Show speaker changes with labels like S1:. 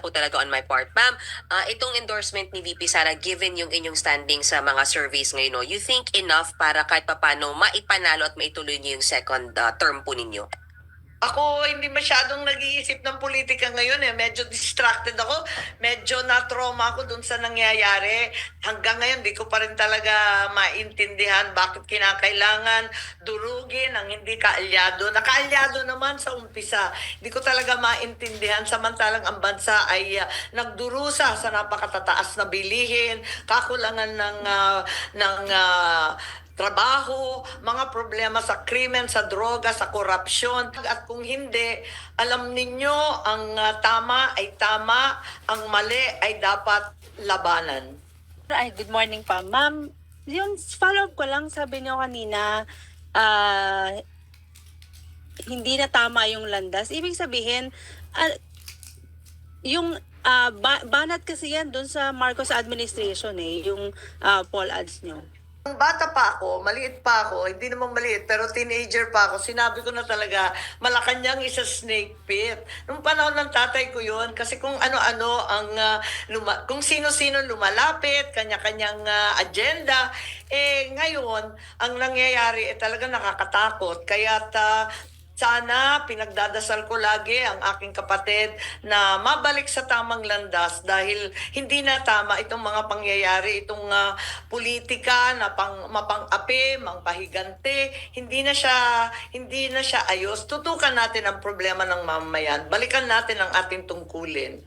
S1: po talaga on my part. Ma'am, itong endorsement ni VP Sara, given yung inyong standing sa mga surveys ngayon, no, you think enough para kahit papano maipanalo at maituloy niyo yung second term po ninyo?
S2: Ako, hindi masyadong nag-iisip ng politika ngayon eh. Medyo distracted ako. Medyo na-trauma ako dun sa nangyayari. Hanggang ngayon, di ko pa rin talaga maintindihan bakit kinakailangan durugin ang hindi kaalyado. Nakaalyado naman sa umpisa. Di ko talaga maintindihan. Samantalang ang bansa ay nagdurusa sa napakatataas na bilihin, kakulangan ng trabaho, mga problema sa krimen, sa droga, sa korupsyon. At kung hindi, alam ninyo, ang tama ay tama, ang mali ay dapat labanan.
S3: Ay, good morning pa. Ma'am, yung follow-up ko lang, sabi niyo kanina, hindi na tama yung landas. Ibig sabihin, yung banat kasi yan doon sa Marcos administration yung poll ads niyo.
S2: Nung bata pa ako, maliit pa ako, hindi naman maliit, pero teenager pa ako, sinabi ko na talaga, Malacanang is a snake pit. Nung panahon ng tatay ko yun, kasi kung ano-ano kung sino-sino lumalapit, kanya-kanyang agenda, ngayon, ang nangyayari talaga nakakatakot. Kaya sana pinagdadasal ko lagi ang aking kapatid na mabalik sa tamang landas dahil hindi na tama itong mga pangyayari, itong politika na mapang-api, mangpahigante, hindi na siya ayos. Tutukan natin ang problema ng mamamayan. Balikan natin ang ating tungkulin.